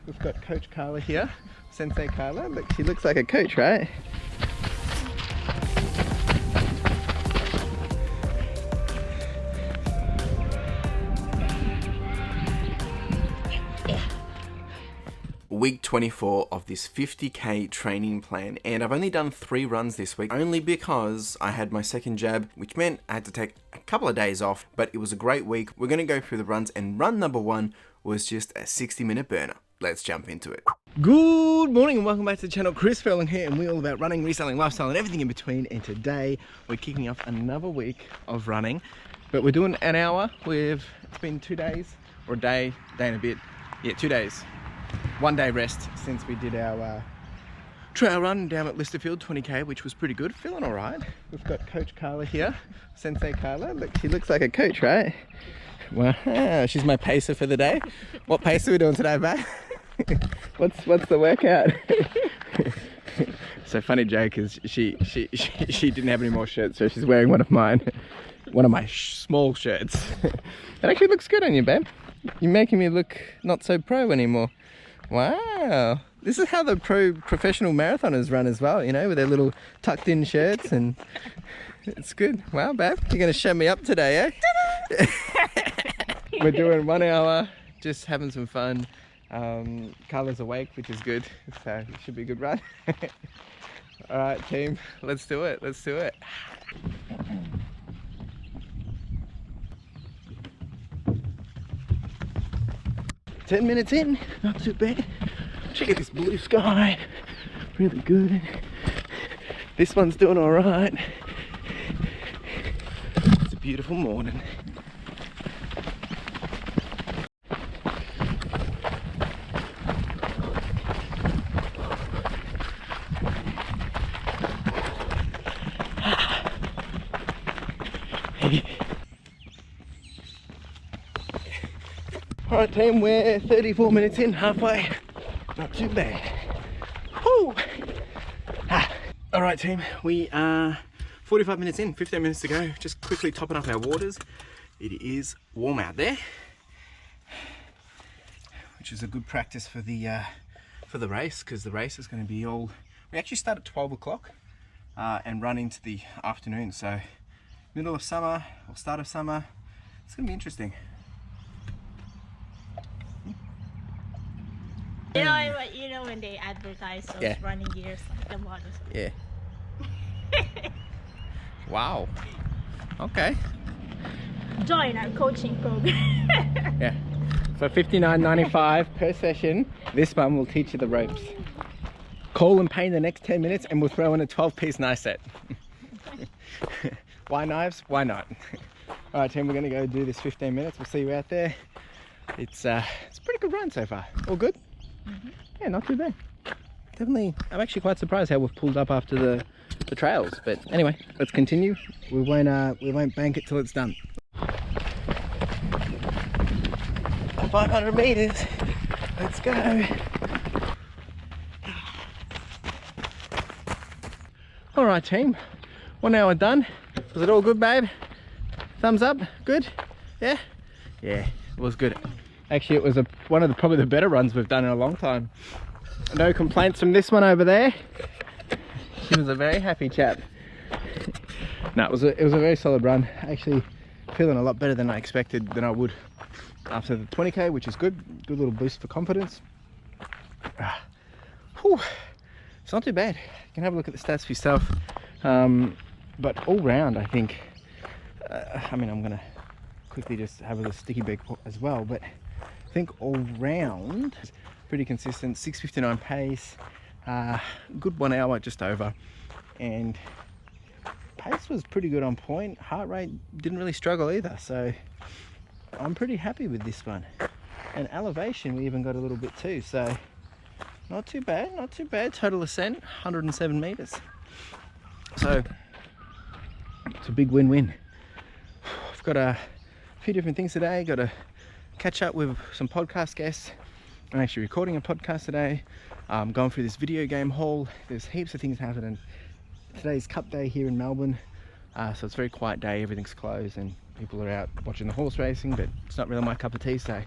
We've got Coach Carla here, Sensei Carla. Look, she looks like a coach, right? Week 24 of this 50k training plan, and I've only done 3 runs this week, only because I had my second jab, which meant I had to take a couple of days off, but it was a great week. We're going to go through the runs, and run number 1 was just a 60-minute burner. Let's jump into it. Good morning and welcome back to the channel. Chris here, and we're all about running, reselling, lifestyle and everything in between. And today we're kicking off another week of running, but we're doing an hour. It's been 2 days, or a day and a bit. Yeah, 2 days. 1 day rest since we did our trail run down at Listerfield, 20k, which was pretty good. Feeling all right. We've got Coach Carla here, Sensei Carla. Look, she looks like a coach, right? Wow, she's my pacer for the day. What pace are we doing today, babe? What's the workout? So funny joke is she didn't have any more shirts, so she's wearing one of mine, one of my small shirts. It actually looks good on you, babe. You're making me look not so pro anymore. Wow, this is how the professional marathoners run as well, you know, with their little tucked in shirts, and it's good. Wow, babe, you're gonna show me up today, eh? We're doing 1 hour, just having some fun. Carla's awake, which is good, so it should be a good run. All right, team, let's do it. 10 minutes in, not too bad. Check out this blue sky, really good. This one's doing all right. It's a beautiful morning. Alright team, we're 34 minutes in, halfway. Not too bad. Woo! Alright team, we are 45 minutes in, 15 minutes to go. Just quickly topping up our waters. It is warm out there, which is a good practice for the race, because the race is going to be all... We actually start at 12 o'clock and run into the afternoon, so middle of summer or start of summer. It's going to be interesting. You know when they advertise those running gears, like the models. Yeah. Wow. Okay. Join our coaching program. Yeah. So $59.95 per session. This one will teach you the ropes. Call and pay in the next 10 minutes, and we'll throw in a 12-piece knife set. Why knives? Why not? All right, team. We're going to go do this 15 minutes. We'll see you out there. It's a pretty good run so far. All good. Yeah, not too bad. Definitely, I'm actually quite surprised how we've pulled up after the trails. But anyway, let's continue. We won't bank it till it's done. 500 meters. Let's go. All right, team. 1 hour done. Was it all good, babe? Thumbs up. Good. Yeah. Yeah, it was good. Actually, it was one of probably the better runs we've done in a long time. No complaints from this one over there. He was a very happy chap. No, it was a very solid run. Actually, feeling a lot better than I expected than I would after the 20k, which is good. Good little boost for confidence. Whew. It's not too bad. You can have a look at the stats for yourself. But all round, I think. I mean, I'm gonna quickly just have a sticky beak as well, but I think all round pretty consistent. 6:59 pace, good 1 hour just over, and pace was pretty good on point. Heart rate didn't really struggle either, so I'm pretty happy with this one. And elevation we even got a little bit too, so not too bad. Total ascent 107 meters, so it's a big win-win. I've got a few different things today. Got to catch up with some podcast guests. I'm actually recording a podcast today. Going through this video game haul. There's heaps of things happening. Today's Cup Day here in Melbourne, so it's a very quiet day. Everything's closed and people are out watching the horse racing, but it's not really my cup of tea, so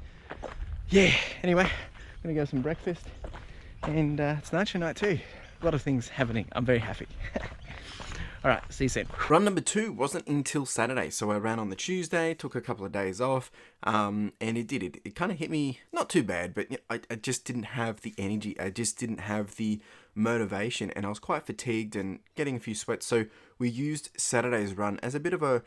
yeah. Anyway, I'm gonna go some breakfast, and it's nacho night too. A lot of things happening. I'm very happy. Alright, see you soon. Run number 2 wasn't until Saturday, so I ran on the Tuesday, took a couple of days off, and it kind of hit me, not too bad, but I just didn't have the energy, I just didn't have the motivation, and I was quite fatigued and getting a few sweats, so we used Saturday's run as a bit of a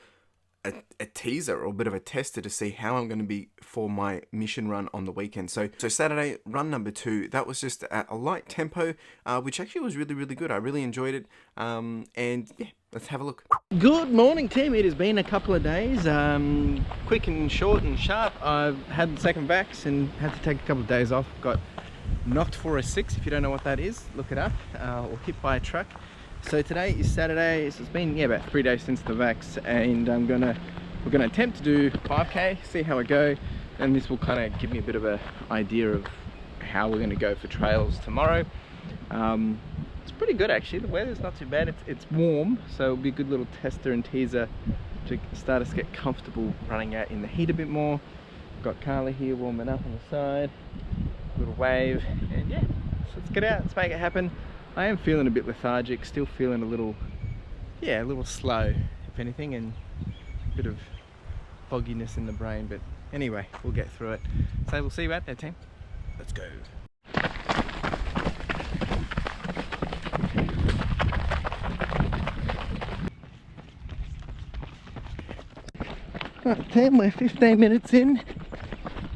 teaser or a bit of a tester to see how I'm going to be for my mission run on the weekend. So Saturday, run number 2, that was just at a light tempo, which actually was really, really good. I really enjoyed it. And yeah, let's have a look. Good morning, team. It has been a couple of days, quick and short and sharp. I've had the second vax and had to take a couple of days off. Got knocked for a 6. If you don't know what that is, look it up, or hit by a truck. So today is Saturday. So it's been about 3 days since the vax, and we're gonna attempt to do 5k, see how I go, and this will kind of give me a bit of an idea of how we're going to go for trails tomorrow. It's pretty good actually. The weather's not too bad. It's warm, so it'll be a good little tester and teaser to start us get comfortable running out in the heat a bit more. Got Carly here warming up on the side, little wave, and yeah, so let's get out, let's make it happen. I am feeling a bit lethargic, still feeling a little slow, if anything, and a bit of fogginess in the brain, but anyway, we'll get through it. So we'll see you out there, team. Let's go. Right, team, we're 15 minutes in,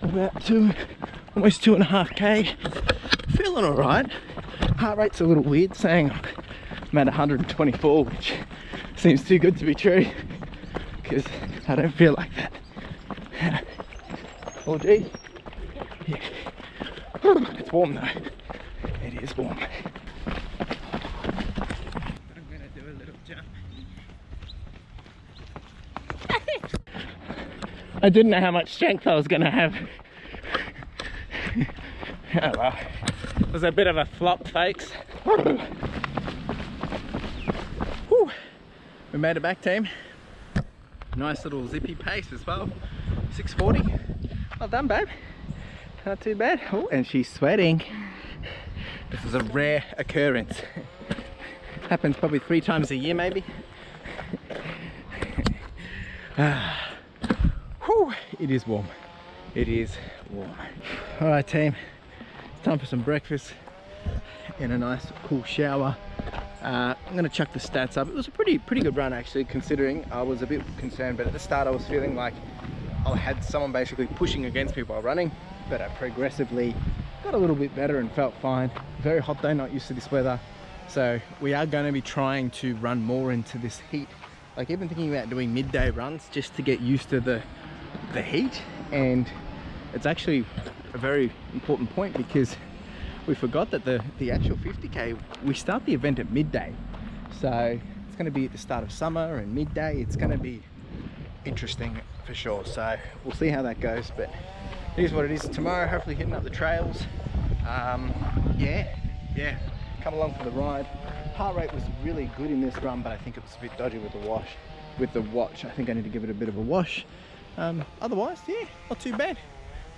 about almost 2.5k. Feeling all right. Heart rate's a little weird, saying I'm at 124, which seems too good to be true, because I don't feel like that. Oh geez. Yeah. It's warm though. It is warm. I'm gonna do a little jump. I didn't know how much strength I was gonna have. Oh well. It was a bit of a flop, folks. Whew. We made it back, team. Nice little zippy pace as well. 6:40. Well done, babe. Not too bad. Oh, and she's sweating. This is a rare occurrence. Happens probably 3 times a year, maybe. Whew. It is warm. It is warm. All right, team. Time for some breakfast and a nice cool shower. I'm gonna chuck the stats up. It was a pretty good run actually, considering I was a bit concerned, but at the start I was feeling like I had someone basically pushing against me while running, but I progressively got a little bit better and felt fine. Very hot day, not used to this weather, so we are going to be trying to run more into this heat, like even thinking about doing midday runs just to get used to the heat. And it's actually a very important point, because we forgot that the actual 50k, we start the event at midday, so it's going to be at the start of summer and midday. It's going to be interesting for sure, so we'll see how that goes, but it is what it is. Tomorrow hopefully hitting up the trails. Yeah, come along for the ride. Heart rate was really good in this run, but I think it was a bit dodgy with the watch. I think I need to give it a bit of a wash. Otherwise, yeah, not too bad.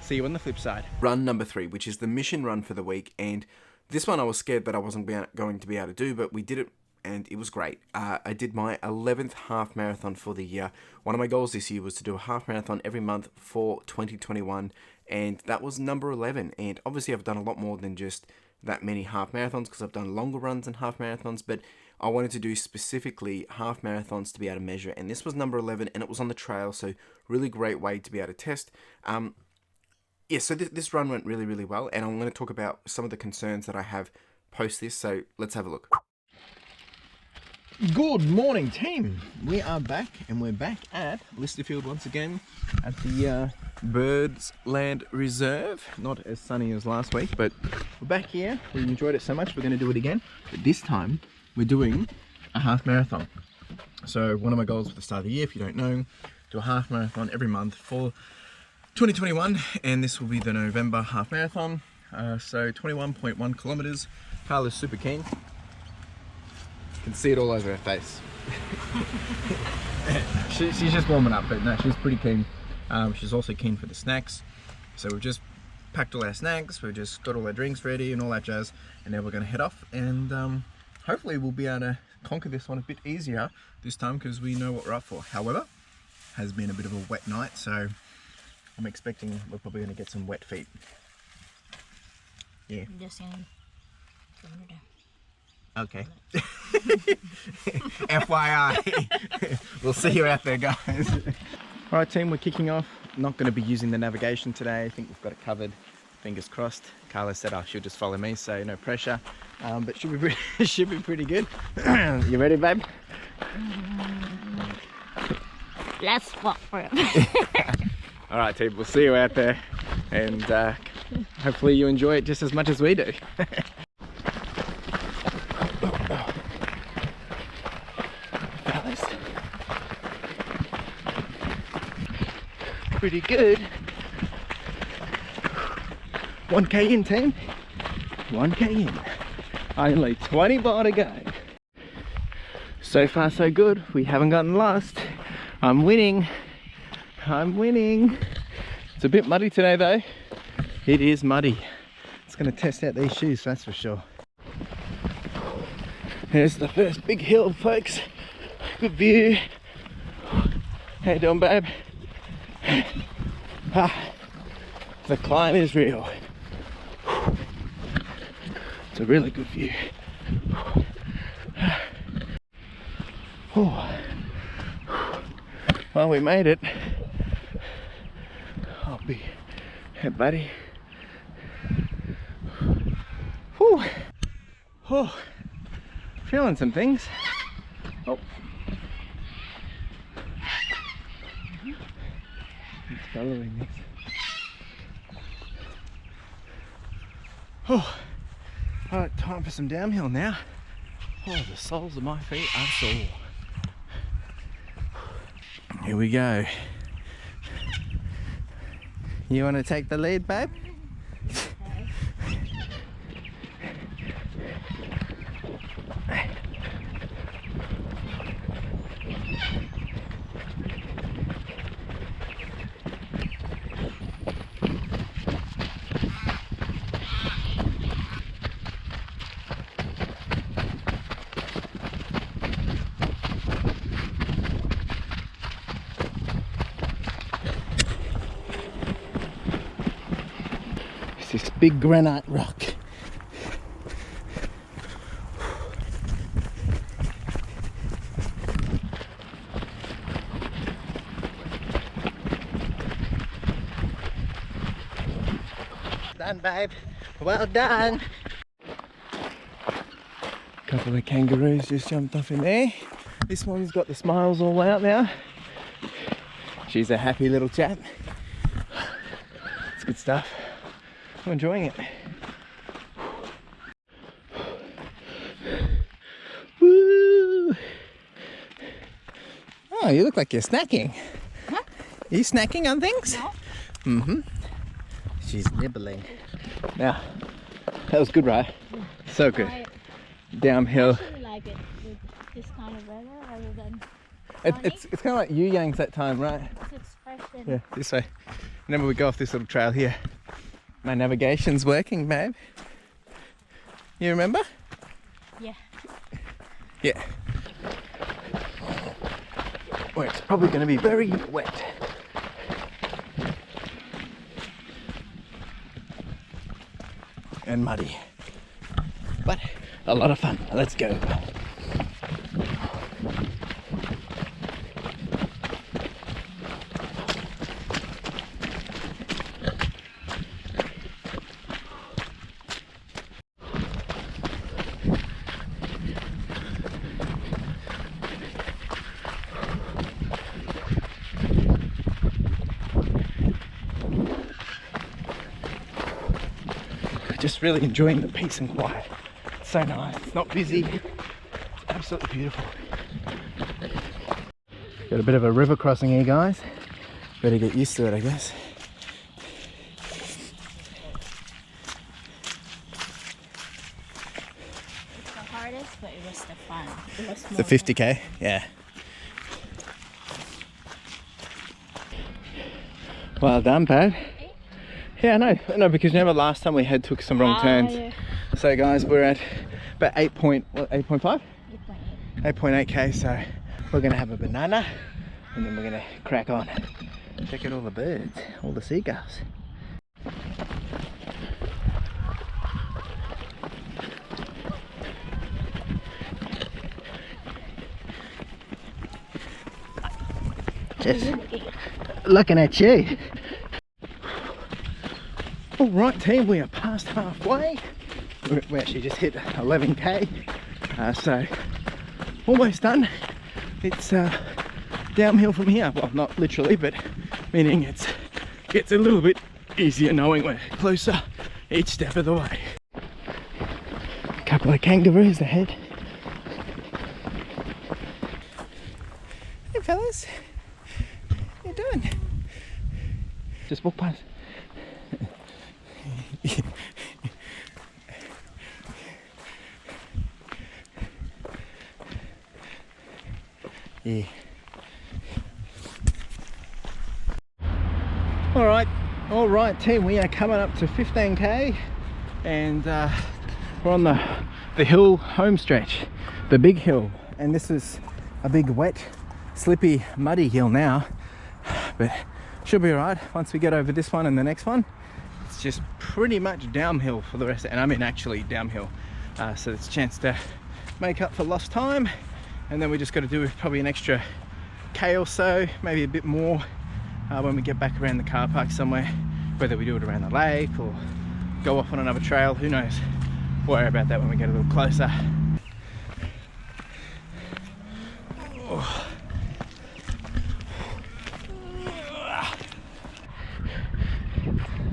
See you on the flip side. Run number 3, which is the mission run for the week, and this one I was scared that I wasn't going to be able to do, but we did it and it was great. I did my 11th half marathon for the year. One of my goals this year was to do a half marathon every month for 2021, and that was number 11. And obviously I've done a lot more than just that many half marathons, because I've done longer runs than half marathons, but I wanted to do specifically half marathons to be able to measure, and this was number 11, and it was on the trail, so really great way to be able to test. Yeah, so this run went really, really well, and I'm going to talk about some of the concerns that I have post this, so let's have a look. Good morning, team. We are back, and we're back at Listerfield once again at the Birds Land Reserve. Not as sunny as last week, but we're back here. We enjoyed it so much, we're going to do it again, but this time we're doing a half marathon. So one of my goals for the start of the year, if you don't know, do a half marathon every month for 2021, and this will be the November half marathon. So 21.1 kilometers. Carla's super keen. You can see it all over her face. she's just warming up, but no, she's pretty keen. She's also keen for the snacks. So we've just packed all our snacks, we've just got all our drinks ready and all that jazz, and now we're going to head off, and hopefully we'll be able to conquer this one a bit easier this time because we know what we're up for. However, has been a bit of a wet night, so I'm expecting we're probably going to get some wet feet. Yeah. I'm just gonna go under there. Okay. FYI. We'll see you out there, guys. Alright team, we're kicking off. Not going to be using the navigation today. I think we've got it covered. Fingers crossed. Carla said, oh, she'll just follow me, so no pressure. But should be pretty good. You ready, babe? Let's walk for it. Alright team, we'll see you out there. And hopefully you enjoy it just as much as we do. Pretty good. 1k in, team. 1k in. Only 20 bar to go. So far so good. We haven't gotten lost. I'm winning. I'm winning. It's a bit muddy today though. It is muddy. It's going to test out these shoes, that's for sure. Here's the first big hill, folks. Good view. How you doing, babe? The climb is real. It's a really good view. Well, we made it. I'll be here, buddy. Whew. Oh, feeling some things. Oh. Following this. Oh, alright, time for some downhill now. Oh, the soles of my feet are sore. Here we go. You want to take the lead, babe? This big granite rock. Done, babe. Well done. A couple of kangaroos just jumped off in there. This one's got the smiles all out now. She's a happy little chap. It's good stuff. I'm enjoying it. Woo! Oh, you look like you're snacking. Huh? Are you snacking on things? No. Mm-hmm. She's nibbling. Now, that was good, right? So good. Downhill. I actually like it with this kind of weather rather than It's kind of like Yu Yang's that time, right? it's fresh and Yeah, this way. Remember, we go off this little trail here. My navigation's working, babe. You remember? yeah. Yeah. Well, it's probably going to be very wet. And muddy. But a lot of fun. Let's go. Just really enjoying the peace and quiet. It's so nice. It's not busy. It's absolutely beautiful. Got a bit of a river crossing here, guys. Better get used to it, I guess. It's the hardest, but it was the fun. It was The 50k? Yeah. Well done, babe. Yeah, I know, because remember last time we took some wrong turns. Yeah. So guys, we're at about 8.5? 8.8k, so we're gonna have a banana and then we're gonna crack on. Check out all the birds, all the seagulls. Just looking at you. All right, team, we are past halfway. We actually just hit 11k, so almost done. It's downhill from here. Well, not literally, but meaning it gets a little bit easier knowing we're closer each step of the way. A couple of kangaroos ahead. Hey fellas, how you doing? Just walk past. Yeah. All right, team. We are coming up to 15k, and we're on the hill home stretch, the big hill, and this is a big, wet, slippy, muddy hill now, but should be alright once we get over this one and the next one. It's just pretty much downhill for the rest, and I mean actually downhill. So it's a chance to make up for lost time. And then we just got to do probably an extra K or so, maybe a bit more when we get back around the car park somewhere, whether we do it around the lake or go off on another trail, who knows. Worry about that when we get a little closer. Oh.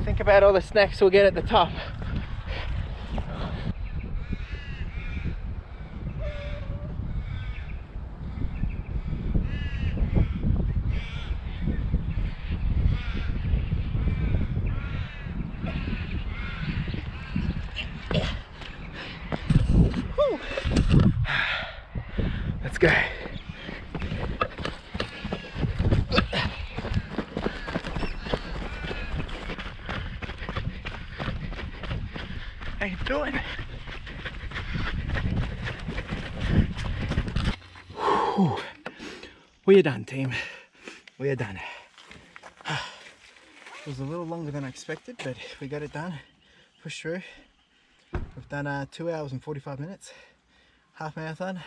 Think about all the snacks we'll get at the top. Let's go. How you doing? Whew. We are done, team. We are done. It was a little longer than I expected, but we got it done. Pushed through. We've done 2 hours and 45 minutes. Half marathon.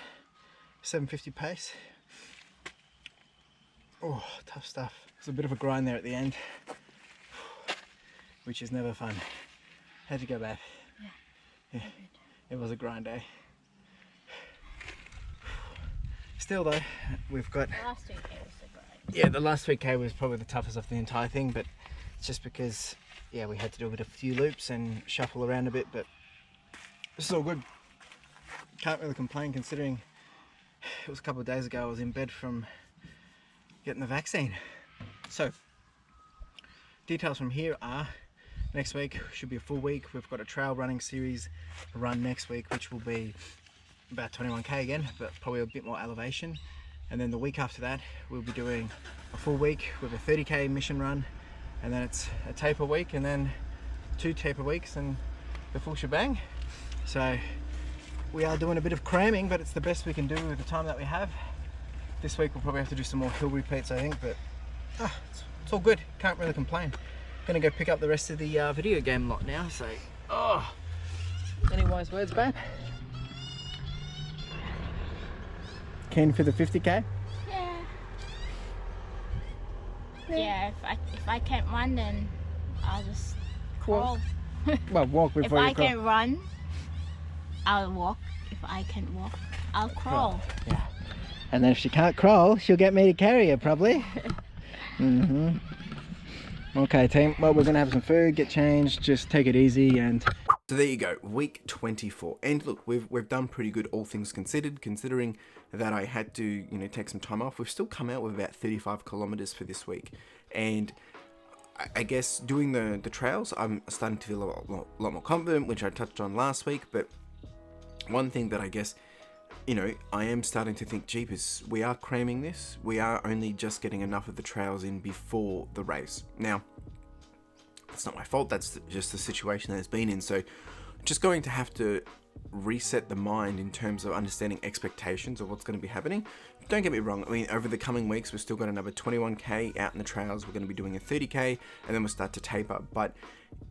750 pace. Oh, tough stuff. It's a bit of a grind there at the end, which is never fun. How'd you go back? Yeah, it was a grind day. Still though, we've got... The last 2K was the grind. Yeah, the last 3K was probably the toughest of the entire thing, but it's just because, yeah, we had to do a few loops and shuffle around a bit, but it's all good. Can't really complain considering it was a couple of days ago I was in bed from getting the vaccine. So, details from here are, next week should be a full week. We've got a trail running series run next week, which will be about 21k again, but probably a bit more elevation. And then the week after that, we'll be doing a full week with a 30k mission run, and then it's a taper week, and then 2 taper weeks, and the full shebang. So we are doing a bit of cramming, but it's the best we can do with the time that we have. This week we'll probably have to do some more hill repeats, I think, but it's all good. Can't really complain. Gonna go pick up the rest of the video game lot now. So, any wise words, babe? Keen for the 50k? Yeah. Yeah, if I can't run, then I'll just crawl. Well, walk before if you I crawl. can run, I'll walk. If I can't walk, I'll crawl. Yeah. And then if she can't crawl, she'll get me to carry her, probably. Okay, team. Well, we're going to have some food, get changed, just take it easy, and... So there you go, week 24. And look, we've done pretty good, all things considered, considering that I had to, take some time off. We've still come out with about 35 kilometers for this week. And I guess doing the trails, I'm starting to feel a lot more confident, which I touched on last week. But one thing that I guess, I am starting to think, jeepers, we are cramming this. We are only just getting enough of the trails in before the race. Now, That's not my fault. That's just the situation that it's been in. So just going to have to reset the mind in terms of understanding expectations of what's going to be happening. Don't get me wrong, I mean, over the coming weeks, we've still got another 21k out in the trails. We're going to be doing a 30k, and then we'll start to taper. But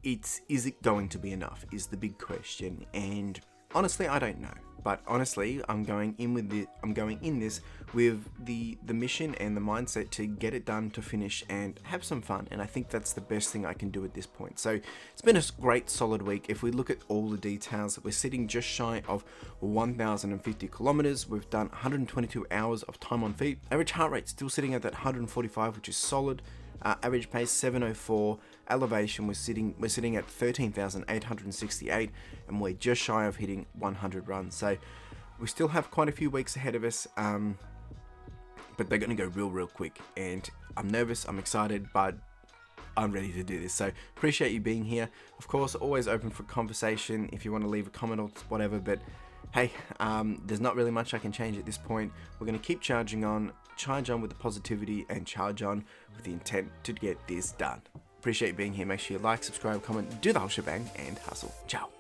is it going to be enough is the big question. And honestly, I don't know. But honestly, I'm going in this with the mission and the mindset to get it done, to finish, and have some fun. And I think that's the best thing I can do at this point. So it's been a great solid week. If we look at all the details, we're sitting just shy of 1,050 kilometers. We've done 122 hours of time on feet. Average heart rate still sitting at that 145, which is solid. Average pace 704. Elevation we're sitting at 13,868, and we're just shy of hitting 100 runs. So we still have quite a few weeks ahead of us, but they're going to go real quick. And I'm nervous, I'm excited, but I'm ready to do this. So appreciate you being here. Of course, always open for conversation if you want to leave a comment or whatever. But hey, there's not really much I can change at this point. We're going to keep charge on with the positivity, and charge on with the intent to get this done. Appreciate you being here. Make sure you like, subscribe, comment, do the whole shebang, and hustle. Ciao.